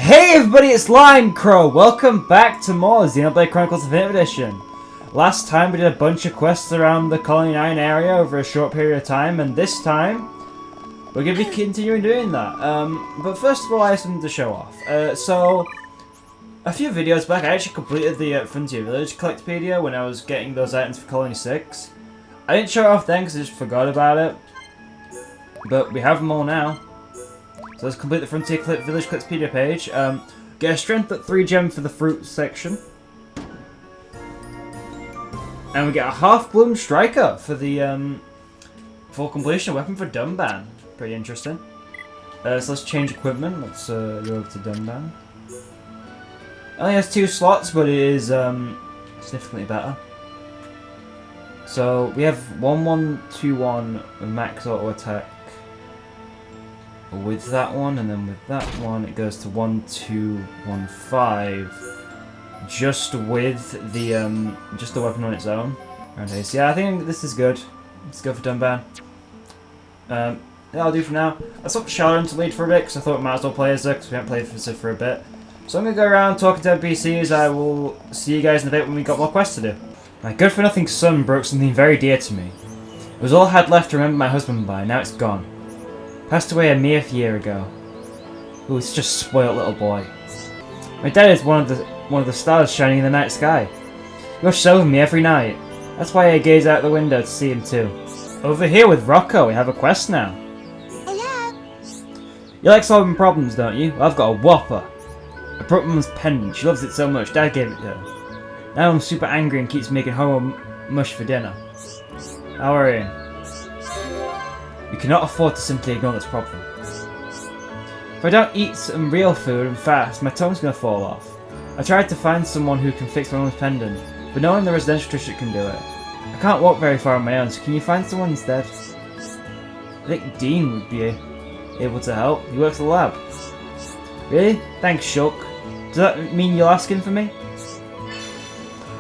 Hey everybody, it's Lime Crow! Welcome back to more Xenoblade Chronicles Definitive Edition. Last time we did a bunch of quests around the Colony 9 area over a short period of time, and this time we're going to be continuing doing that. But first of all, I have something to show off. So, a few videos back, I actually completed the Frontier Village Collectopedia when I was getting those items for Colony 6. I didn't show it off then because I just forgot about it. But we have them all now. So let's complete the Frontier Village Collectopedia page. Get a strength at 3 gem for the fruit section. And we get a half-bloom striker for the full completion weapon for Dunban. Pretty interesting. So let's change equipment. Let's go over to Dunban. Only has 2 slots, but it is significantly better. So we have 1121 max auto attack with that one, and then with that one it goes to 1215 just with the just the weapon on its own. Okay, so yeah, I think this is good. Let's go for Dunban. That'll do for now. I swapped Sharon to lead for a bit because I thought we might as well play as her because we haven't played for a bit. So I'm gonna go around talking to NPCs. I will see you guys in a bit when we got more quests to do. My good-for-nothing son broke something very dear to me. It was all I had left to remember my husband by. Now it's gone. Passed away a mere year ago. Ooh, it's just a spoiled little boy. My dad is one of the stars shining in the night sky. He watches over me every night. That's why I gaze out the window to see him too. Over here with Rocco, we have a quest now. Hello. You like solving problems, don't you? Well, I've got a whopper. I broke Mum's pendant. She loves it so much. Dad gave it to her. Now I'm super angry and keeps making horror mush for dinner. How are you? You cannot afford to simply ignore this problem. If I don't eat some real food and fast, my tongue's gonna fall off. I tried to find someone who can fix my mum's pendant, but no one in the residential district can do it. I can't walk very far on my own, so can you find someone instead? I think Dean would be able to help. He works at the lab. Really? Thanks, Shulk. Does that mean you're asking for me?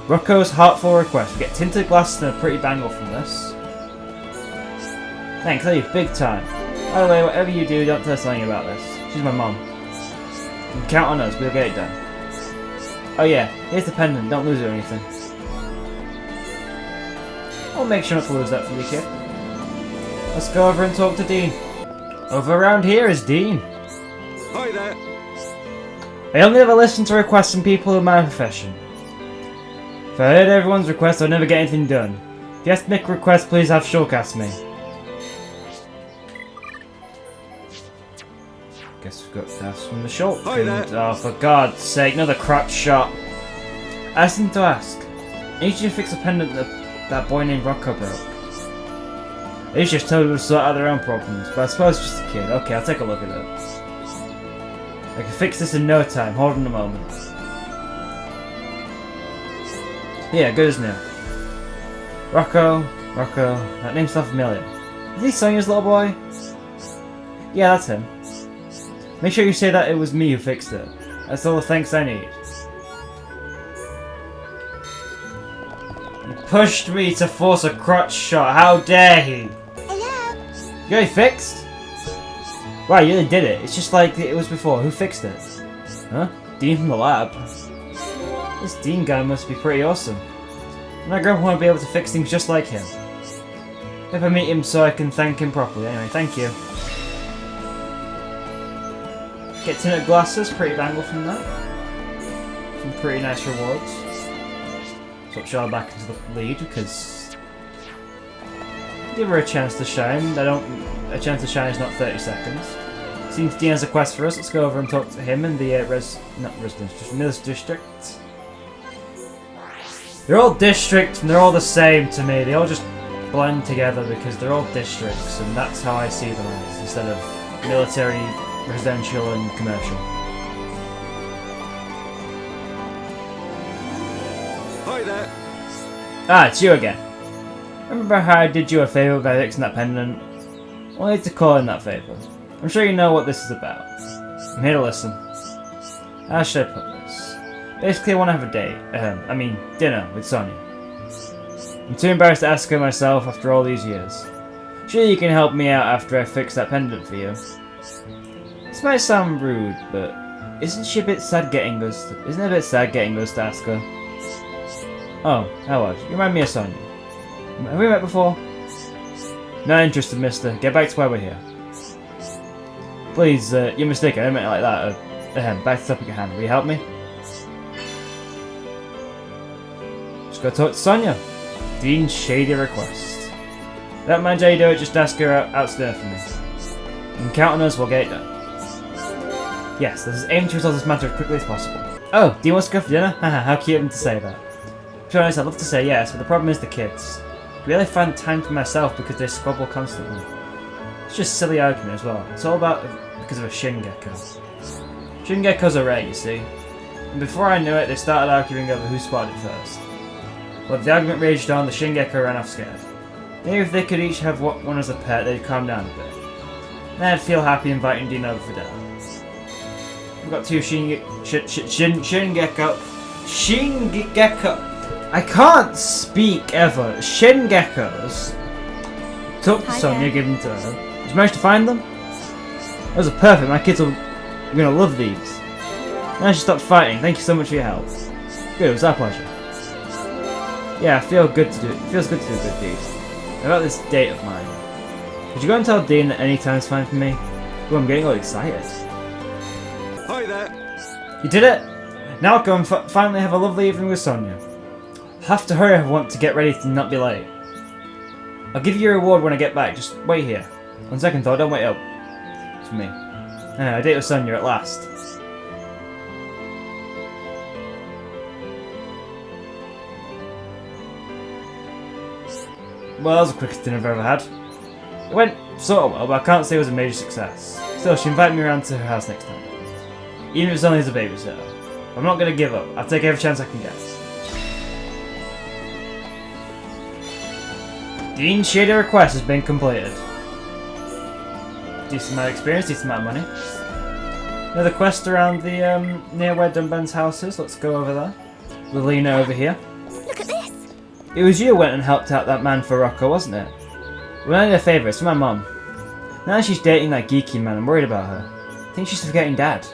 Rocco's heartful request. We get tinted glasses and a pretty bangle from this. Thanks, I love you big time. By the way, whatever you do, don't tell us anything about this. She's my mom. You can count on us, we'll get it done. Oh yeah, here's the pendant, don't lose it or anything. I'll make sure not to lose that for you, kid. Let's go over and talk to Dean. Over around here is Dean. Hi there. I only ever listen to requests from people in my profession. If I heard everyone's request, I'd never get anything done. If you have to make a request, please have Shulk ask me. Guess we've got that from the Shulk. Hi there. Oh, for God's sake, another crap shot. I asked him to ask. I need you to fix a pendant that boy named Rocco broke. They just told him to sort out their own problems, but I suppose it's just a kid. Okay, I'll take a look at it. I can fix this in no time. Hold on a moment. Yeah, good as new. Rocco, that name's not familiar. Is he Sonia's little boy? Yeah, that's him. Make sure you say that it was me who fixed it. That's all the thanks I need. You pushed me to force a crotch shot. How dare he? Hello. You got it fixed? Wow, you really did it. It's just like it was before. Who fixed it? Huh? Dean from the lab. This Dean guy must be pretty awesome. And I grow up want to be able to fix things just like him. If I meet him so I can thank him properly. Anyway, thank you. Get tinted glasses, pretty bangle from that. Some pretty nice rewards. Swap Charlotte back into the lead because give her a chance to shine. A chance to shine is not 30 seconds. Seems Dean has a quest for us. Let's go over and talk to him in the Millis district. They're all districts and they're all the same to me. They all just blend together because they're all districts, and that's how I see them as, instead of military, residential and commercial. Hi there. Ah, it's you again. Remember how I did you a favour by fixing that pendant? Well, I need to call in that favour. I'm sure you know what this is about. I'm here to listen. How should I put this? Basically, I want to have a date. Dinner with Sonia. I'm too embarrassed to ask her myself after all these years. Surely you can help me out after I fix that pendant for you. This might sound rude, but Isn't she a bit sad getting us? Isn't it a bit sad getting us to ask her? Oh, how was? You remind me of Sonia. Have we met before? Not interested, mister. Get back to why we're here. Please, you're mistaken. I didn't mean it like that. Back to the topic at hand. Will you help me? Just go talk to Sonia. Dean's shady request. Don't mind how you do it, just ask her out to dinner for me. You can count on us, we'll get it done. Yes, let's aim to resolve this matter as quickly as possible. Oh, Dean wants to go for dinner? Haha, how cute of him to say that. To be honest, I'd love to say yes, but the problem is the kids. I really find time for myself because they squabble constantly. It's just a silly argument as well. It's all because of a Shingekko. Shingekkos are rare, you see. And before I knew it, they started arguing over who spotted it first. But the argument raged on, the Shingekko ran off scared. Maybe if they could each have one as a pet, they'd calm down a bit. Then I'd feel happy inviting Dean over for dinner. We've got two Shingekko. I can't speak ever. Shingekkos. Took to Sonia, give them to her. Did you manage to find them? Those are perfect. My kids are gonna love these. Now she stopped fighting. Thank you so much for your help. Good, it was our pleasure. Yeah, it feels good to do a good deed. About this date of mine. Could you go and tell Dean that any time's fine for me? Oh, I'm getting all excited. Hi there. You did it! Now I'll go and finally have a lovely evening with Sonia. I'll have to hurry if I want to get ready to not be late. I'll give you your reward when I get back, just wait here. On second thought, don't wait up. It's me. A date with Sonia at last. Well, that was the quickest dinner I've ever had. It went sort of well, but I can't say it was a major success. Still, she invited me around to her house next time. Even if it's only as a babysitter. I'm not going to give up. I'll take every chance I can get. Dean's shady request has been completed. Decent amount of experience, decent amount of money. Another quest around the near where Dunban's house is. Let's go over there. Lilina over here. Look at this. It was you who went and helped out that man for Rocco, wasn't it? Well, I need a favour. It's for my mum. Now she's dating that geeky man, I'm worried about her. I think she's forgetting Dad.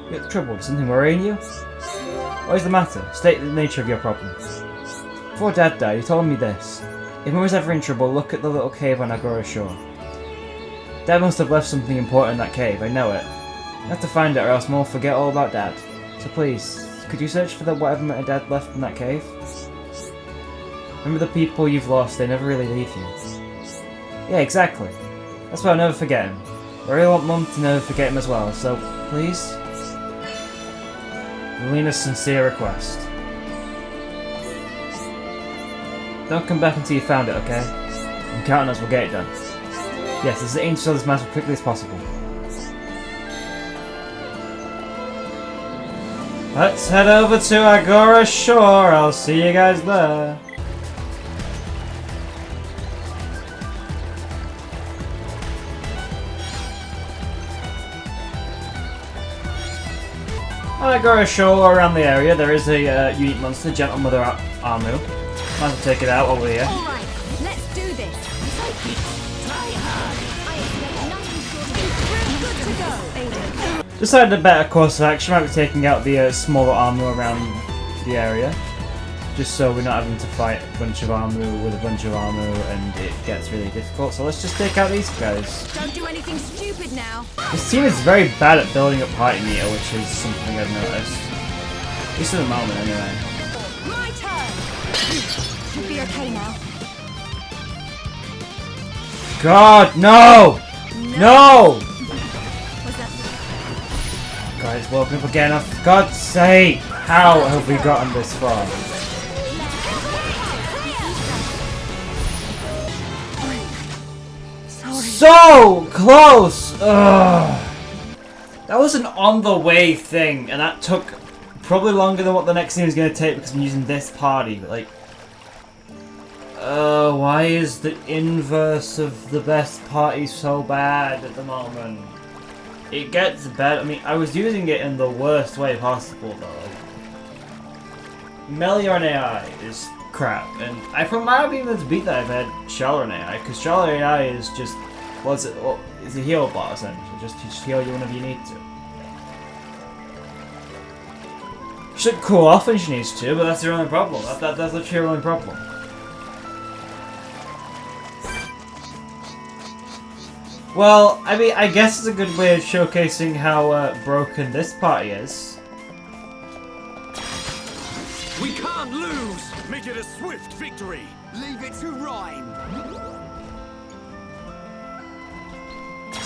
You got trouble? Something worrying you? What is the matter? State the nature of your problem. Before Dad died, he told me this. If Mum was ever in trouble, look at the little cave on Agora Shore. Dad must have left something important in that cave, I know it. I have to find it or else Mum will forget all about Dad. So please, could you search for whatever my Dad left in that cave? Remember the people you've lost, they never really leave you. Yeah, exactly. That's why I'll never forget him. I really want Mum to never forget him as well, so please? Lilina's sincere request. Don't come back until you found it, okay? I'm counting us, we'll get it done. Yes, let's aim to solve this matter as quickly as possible. Let's head over to Agora Shore, I'll see you guys there. On Agora Shore, around the area, there is a unique monster, Gentle Mother Amu. Might as well take it out over here. Alright, let's do this. Try hard. I expect nothing short of good to go. Decided a better course of action might be taking out the smaller Amu around the area. Just so we're not having to fight a bunch of Amu with a bunch of Amu and it gets really difficult. So let's just take out these guys. Don't do anything stupid now. This team is very bad at building up party meter, which is something I've noticed. At least at the moment, anyway. My turn. Should be okay now. God, no! No! Was that Guys, woken up again, for God's sake! How have we gotten this far? So close! Ugh. That was an on the way thing, and that took probably longer than what the next thing is going to take because I'm using this party. But like, why is the inverse of the best party so bad at the moment? It gets better. I mean, I was using it in the worst way possible though. Melee on AI is crap, and I might have been able to beat that if I had Shallow on AI, because Shallow AI is just. It's a heal bot essentially, just heal you whenever you need to. Should cool off when she needs to, but that's her only problem. That's literally her only problem. Well, I mean, I guess it's a good way of showcasing how broken this party is. We can't lose! Make it a swift victory! Leave it to Rhyme.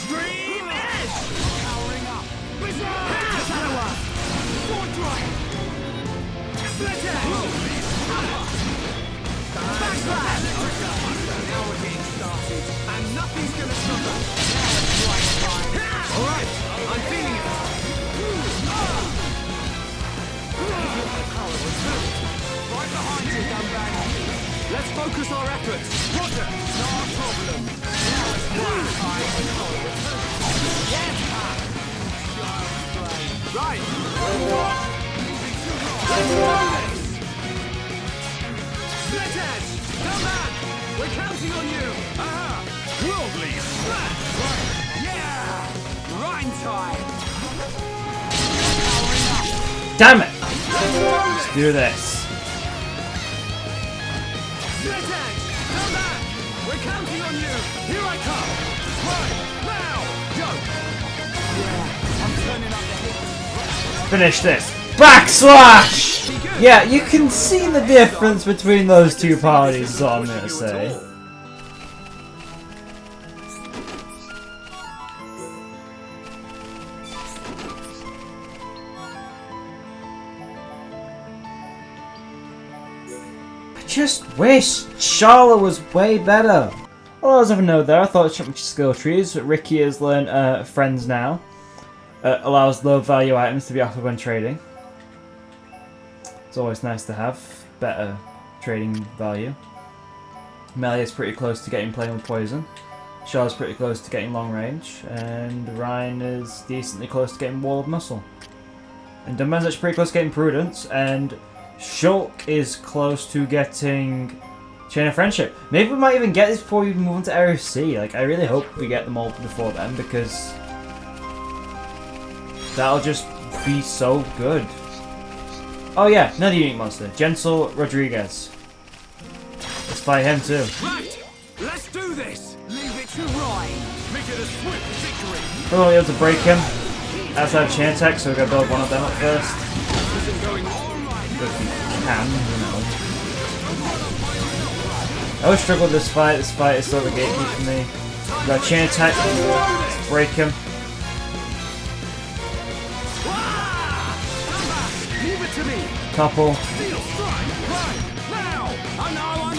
Dream Edge! Powering up. Sword Drive! Split Edge! Backslash! Now we're getting started. And nothing's gonna stop us! Right. Alright, I'm feeling it! Right behind you, Dumbbag. Let's focus our efforts! Roger! No problem. Now it's one time. Yes, Right! Split Edge! Come on! We're counting on you! Aha! Worldly Smash! yeah. Rhyme time. Damn it! Let's do this. Split Edge! Come on! We're counting on you! Here I come! Right! Now! Go! I'm turning up the heat. Finish this. Backslash! Yeah, you can see the difference between those two parties, is all I'm gonna say. I just wish Charlotte was way better. Well, as I've noted there, I thought it skill trees. Ricky has learned friends now. Allows low value items to be offered when trading. It's always nice to have better trading value. Melee is pretty close to getting playing with poison. Char's pretty close to getting long range, and Ryan is decently close to getting wall of muscle. And Dumban's actually pretty close to getting prudence, and Shulk is close to getting chain of friendship. Maybe we might even get this before we even move on to Area C. Like, I really hope we get them all before then, because that'll just be so good. Oh yeah, another unique monster. Jensel Rodriguez. Let's fight him too. Right! Let's do this! Leave it to Rhyme. Make it a swift victory! We're only able to break him outside of chain attack, so we're gonna build one of them up first. Isn't going all right! If we can, you know. I always struggle with this fight. This fight is sort of a gatekeeper for me. We got chain attack. Let's break him. Leave it to me! Topple. Steel strike! Right! Now! I know.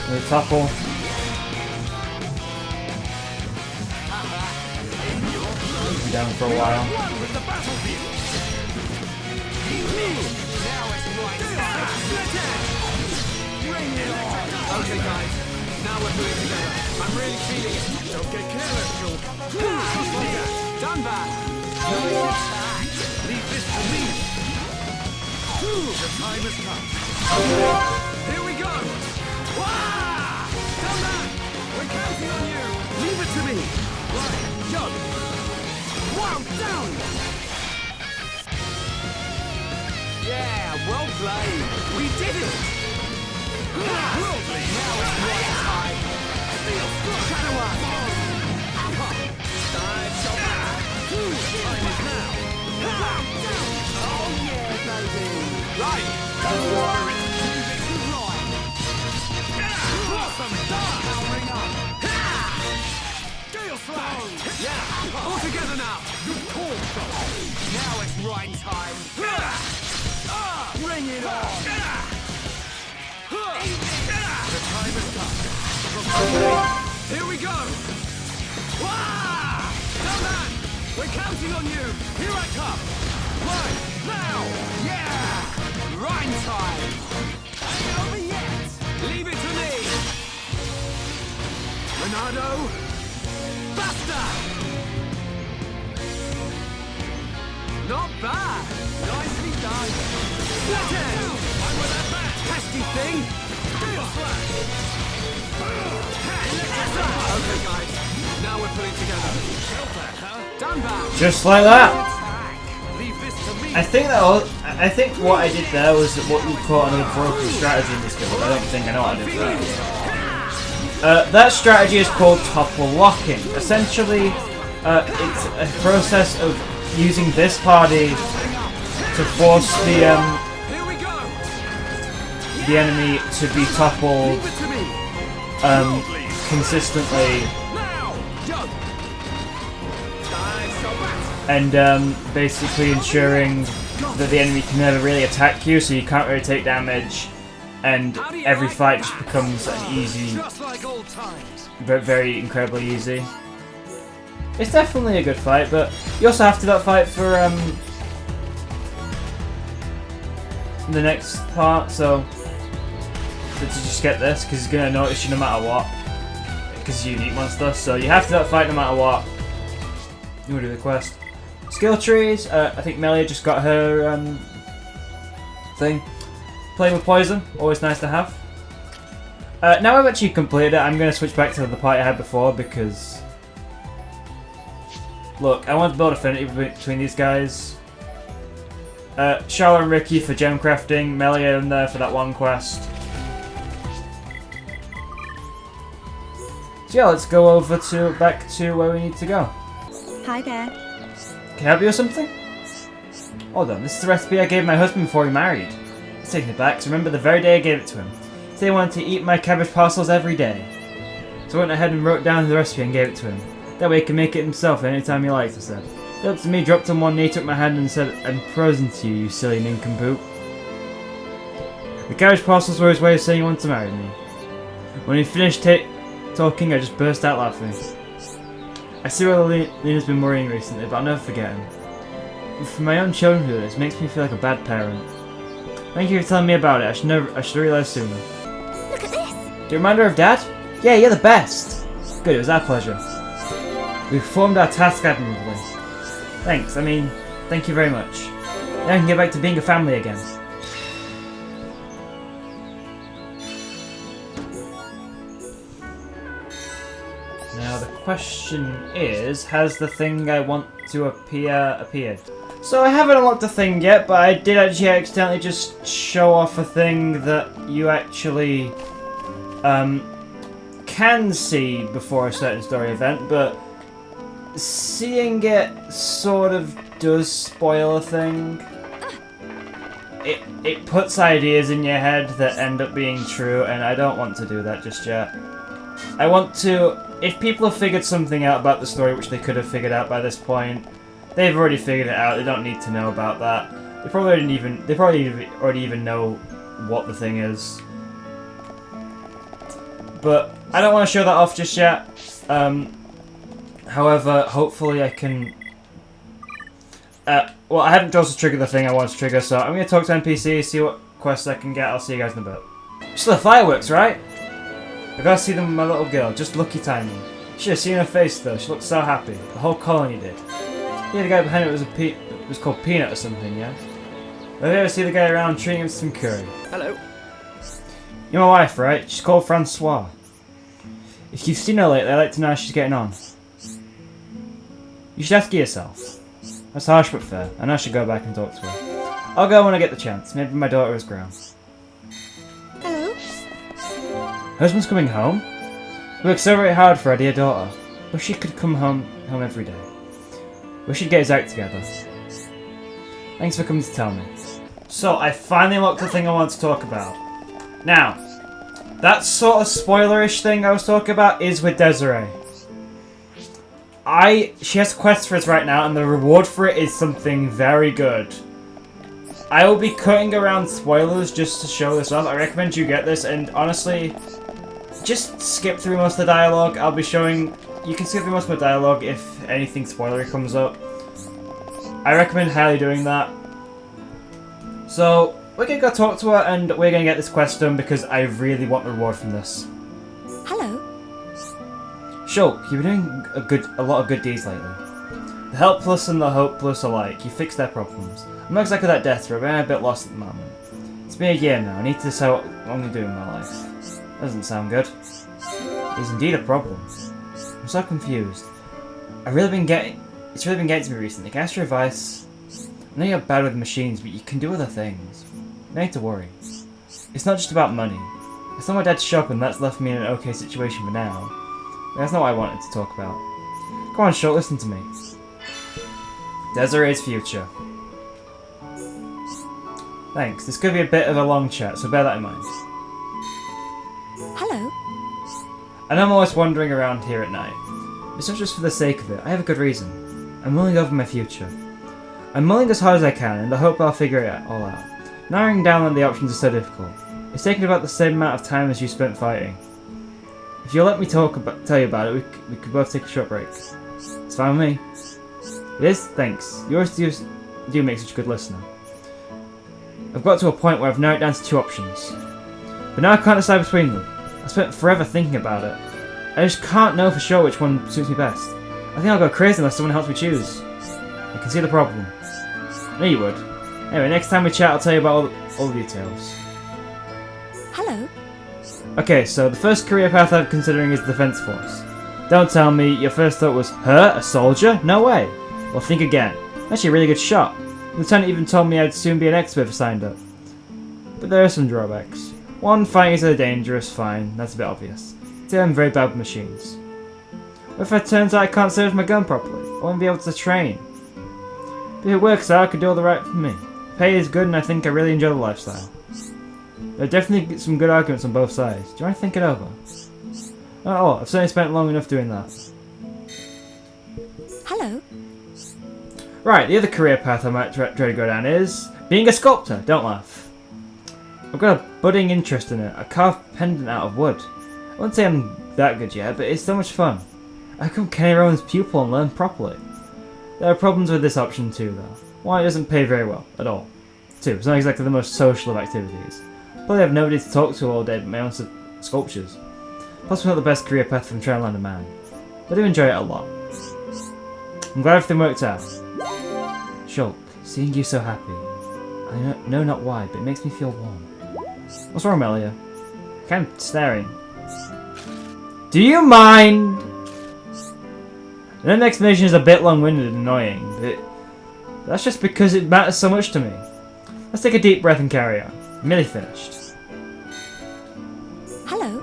Another topple. Be down for a while. One with the battlefield! Now it's right time. Split Edge! Bring it on. Okay guys, now we're pulling together. I'm really feeling it. Don't get careless, Shulk. Just like that. Done back. Leave this to me. The time has come. Here we go. Wah! Come back. We're counting on you. Leave it to me. Right, go. Wow, down. Yeah, well played. We did it. Worldly. Now it's right time. Steel strike. Shadow Eye. Dive shot. Time is now. Oh yeah, baby. Right. Leave it to Rhyme. Blossom dart. Powering up. Gale slash. Yeah. All together now. Good call, Shulk. Now it's Rhyme time. Bring it on. The time has come. Here we go! Wah! Come on! We're counting on you! Here I come! Right! Now! Yeah! Rhyme time. Ain't over yet. Leave it to me! Renato! Basta! Not bad! Nicely done. Split Edge! I'm with that bat! Pesky thing! Steel slash! Okay guys, now we're pulling together. Shell back, huh? Done back. Just like that. Attack. Leave this to me! I think what I did there was what you call another broken strategy in this guild. I don't think I know what I did there. That strategy is called topple locking. Essentially, it's a process of using this party to force the enemy to be toppled consistently, and basically ensuring that the enemy can never really attack you, so you can't really take damage, and every fight just becomes an easy, very incredibly easy. It's definitely a good fight, but you also have to do that fight for the next part, so to just get this, because he's going to notice you no matter what, because he's a unique monster, so you have to do that fight no matter what. You want to do the quest. Skill trees, I think Melia just got her thing. Playing with poison, always nice to have. Now I've actually completed it, I'm going to switch back to the part I had before, because look, I want to build affinity between these guys. Charlotte and Ricky for gem crafting, Melia in there for that one quest. So yeah, let's go over back to where we need to go. Hi there. Can I help you with something? Hold on, this is the recipe I gave my husband before he married. He's taking it back, so remember the very day I gave it to him. He said he wanted to eat my cabbage parcels every day. So I went ahead and wrote down the recipe and gave it to him. That way he can make it himself anytime he likes, I said. He looked at me, dropped on one knee, took my hand and said, "I'm frozen to you, you silly nincompoop." The cabbage parcels were his way of saying he wanted to marry me. When he finished talking, I just burst out laughing. I see where Lena's been worrying recently, but I'll never forget him. For my own childhood, this makes me feel like a bad parent. Thank you for telling me about it. I should have realised sooner. Look at this. Do you remind her of Dad? Yeah, you're the best. Good, it was our pleasure. We performed our task admirably. Thanks, I mean, thank you very much. Now I can get back to being a family again. Now the question is, has the thing I want to appear appeared? So I haven't unlocked the thing yet, but I did actually accidentally just show off a thing that you actually can see before a certain story event, but seeing it sort of does spoil a thing. It puts ideas in your head that end up being true, and I don't want to do that just yet. I want to, if people have figured something out about the story, which they could have figured out by this point, they've already figured it out. They don't need to know about that. They probably already even know what the thing is. But I don't want to show that off just yet. However, hopefully I can. Well, I haven't chosen to trigger the thing I want to trigger, so I'm going to talk to NPCs, see what quests I can get. I'll see you guys in a bit. Still the fireworks, right? I gotta see them with my little girl, just lucky timing. Should have seen her face though, she looked so happy. The whole colony did. Yeah, the guy behind it was called Peanut or something, yeah? If you ever see the guy around, treating him to some curry. Hello. You're my wife, right? She's called Francois. If you've seen her lately, I'd like to know how she's getting on. You should ask her yourself. That's harsh but fair, and I should go back and talk to her. I'll go when I get the chance, maybe my daughter is grown. Hello. Husband's coming home? We work so very hard for our dear daughter. Wish she could come home every day. We should get his act together. Thanks for coming to tell me. So, I finally unlocked the thing I want to talk about. Now, that sort of spoilerish thing I was talking about is with Desiree. She has quests for us right now, and the reward for it is something very good. I will be cutting around spoilers just to show this off. I recommend you get this, and honestly, just skip through most of the dialogue. I'll be showing... You can skip through most of the dialogue if anything spoilery comes up. I recommend highly doing that. So, we're gonna go talk to her, and we're gonna get this quest done because I really want the reward from this. Hello. Shulk, you've been doing a lot of good deeds lately. The helpless and the hopeless alike, you fix their problems. I'm not exactly that desperate, but I'm a bit lost at the moment. It's been a year now, I need to decide what I'm going to do in my life. Doesn't sound good. It's indeed a problem. I'm so confused. It's really been getting to me recently. Can I ask your advice? I know you're bad with machines, but you can do other things. No need to worry. It's not just about money. I saw my dad's shop and that's left me in an okay situation for now. But that's not what I wanted to talk about. Come on, Short, listen to me. Desiree's future. Thanks. This could be a bit of a long chat, so bear that in mind. Hello. I know I'm always wandering around here at night. It's not just for the sake of it. I have a good reason. I'm mulling over my future. I'm mulling as hard as I can in the hope I'll figure it all out. Narrowing down on the options is so difficult. It's taken about the same amount of time as you spent fighting. If you'll let me tell you about it, we could both take a short break. It's fine with me. It is? Thanks. You always do make such a good listener. I've got to a point where I've narrowed it down to 2 options. But now I can't decide between them. I spent forever thinking about it. I just can't know for sure which one suits me best. I think I'll go crazy unless someone helps me choose. I can see the problem. I knew you would. Anyway, next time we chat I'll tell you about all the details. Hello. Okay, so the first career path I'm considering is the Defense Force. Don't tell me your first thought was, her? A soldier? No way. Well, think again. Actually a really good shot. The lieutenant even told me I'd soon be an expert if I signed up. But there are some drawbacks. One, fighting is dangerous, fine, that's a bit obvious. 2, I'm very bad with machines. What if it turns out I can't service my gun properly? I won't be able to train. But if it works out, it could do all the right for me. Pay is good and I think I really enjoy the lifestyle. There are definitely some good arguments on both sides. Do you want to think it over? Oh, I've certainly spent long enough doing that. Hello. Right, the other career path I might try to go down is being a sculptor. Don't laugh. I've got a budding interest in it. A carved pendant out of wood. I wouldn't say I'm that good yet, but it's so much fun. I become Kenny Rowan's pupil and learn properly. There are problems with this option too, though. One, it doesn't pay very well at all. 2, it's not exactly the most social of activities. Probably have nobody to talk to all day but my own sculptures. Plus, not the best career path from trying to land a man. I do enjoy it a lot. I'm glad everything worked out. Shulk, seeing you so happy. I know not why, but it makes me feel warm. What's wrong, Melia? Kind of staring. Do you mind? The next explanation is a bit long-winded and annoying, but that's just because it matters so much to me. Let's take a deep breath and carry on. I'm nearly finished. Hello.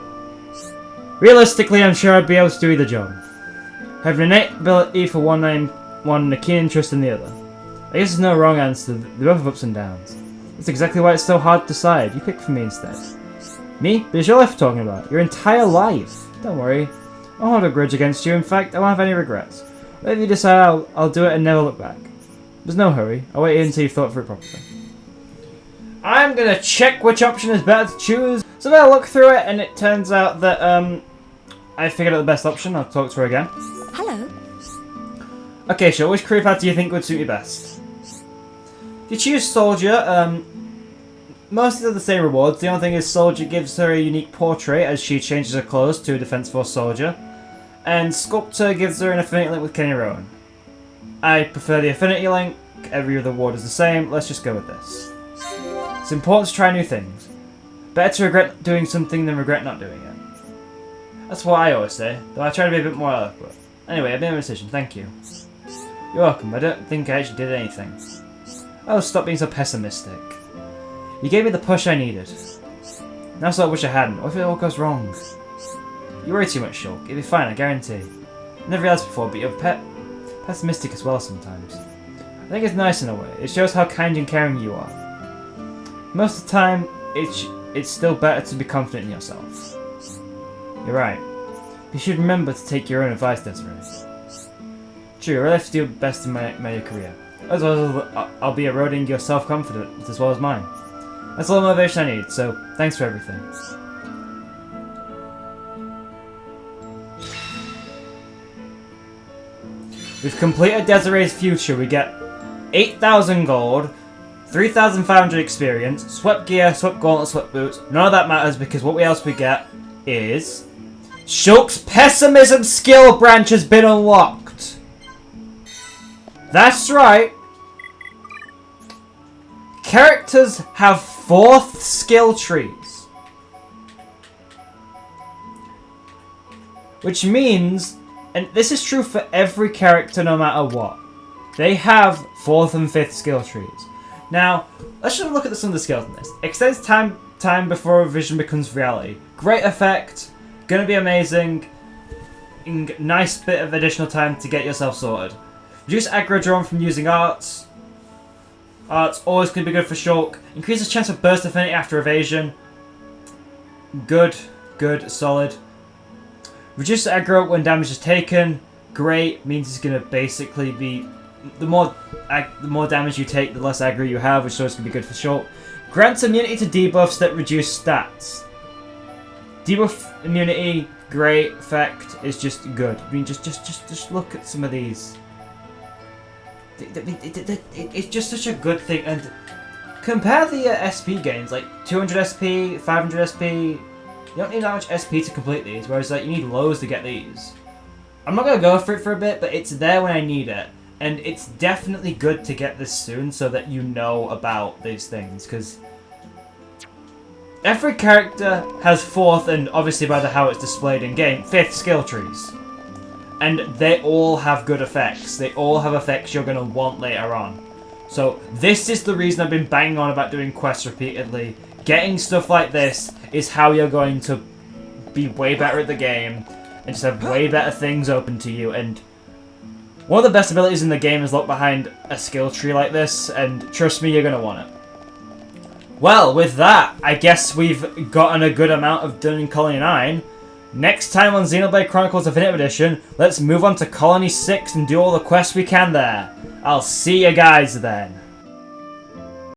Realistically, I'm sure I'd be able to do either job. I have an innate ability for one and a keen interest in the other. I guess there's no wrong answer, they both have ups and downs. That's exactly why it's so hard to decide. You pick for me instead. Me? But it's your life we're talking about. Your entire life. Don't worry. I won't hold a grudge against you. In fact, I won't have any regrets. Whatever you decide, I'll do it and never look back. There's no hurry. I'll wait until you've thought through it properly. I'm gonna check which option is better to choose. So then I look through it and it turns out that I figured out the best option. I'll talk to her again. Hello. Okay, sure. Which career path do you think would suit you best? If you choose Soldier, mostly the same rewards. The only thing is Soldier gives her a unique portrait as she changes her clothes to a Defense Force soldier. And Sculptor gives her an affinity link with Kenny Rowan. I prefer the affinity link. Every other reward is the same. Let's just go with this. It's important to try new things. Better to regret doing something than regret not doing it. That's what I always say, though I try to be a bit more eloquent. Anyway, I made my decision, thank you. You're welcome, I don't think I actually did anything. Oh, stop being so pessimistic. You gave me the push I needed. Now so I wish I hadn't. What if it all goes wrong? You worry too much, Shulk. It'll be fine, I guarantee. I never realized before, but you're pessimistic as well sometimes. I think it's nice in a way. It shows how kind and caring you are. Most of the time, it's still better to be confident in yourself. You're right. You should remember to take your own advice, Desiree. True, I really have to do best in my career. As well as I'll be eroding your self-confidence as well as mine. That's all the motivation I need, so thanks for everything. We've completed Desiree's future. We get 8,000 gold, 3,500 experience, swept gear, swept gauntlet, swept boots. None of that matters because what else we get is... Shulk's Pessimism skill branch has been unlocked. That's right. Characters have 4th skill trees. Which means, and this is true for every character no matter what, they have 4th and 5th skill trees. Now, let's just look at some of the skills in this. Extends time before a vision becomes reality. Great effect. Gonna be amazing. Nice bit of additional time to get yourself sorted. Reduce aggro drawn from using arts. Arts always could be good for Shulk. Increases chance of burst affinity after evasion. Good, solid. Reduce aggro when damage is taken. Great, means it's gonna basically be the more damage you take, the less aggro you have, which is always gonna be good for Shulk. Grants immunity to debuffs that reduce stats. Debuff immunity, great effect, is just good. I mean, just look at some of these. It's just such a good thing, and compare the SP gains, like 200 SP, 500 SP. You don't need that much SP to complete these, whereas like you need lows to get these. I'm not gonna go for it for a bit, but it's there when I need it, and it's definitely good to get this soon so that you know about these things, because every character has 4th, and obviously by how it's displayed in game, 5th skill trees. And they all have good effects. They all have effects you're going to want later on. So this is the reason I've been banging on about doing quests repeatedly. Getting stuff like this is how you're going to be way better at the game and just have way better things open to you. And one of the best abilities in the game is locked behind a skill tree like this, and trust me, you're going to want it. Well, with that, I guess we've gotten a good amount of done in Colony 9. Next time on Xenoblade Chronicles Definitive Edition, let's move on to Colony 6 and do all the quests we can there. I'll see you guys then.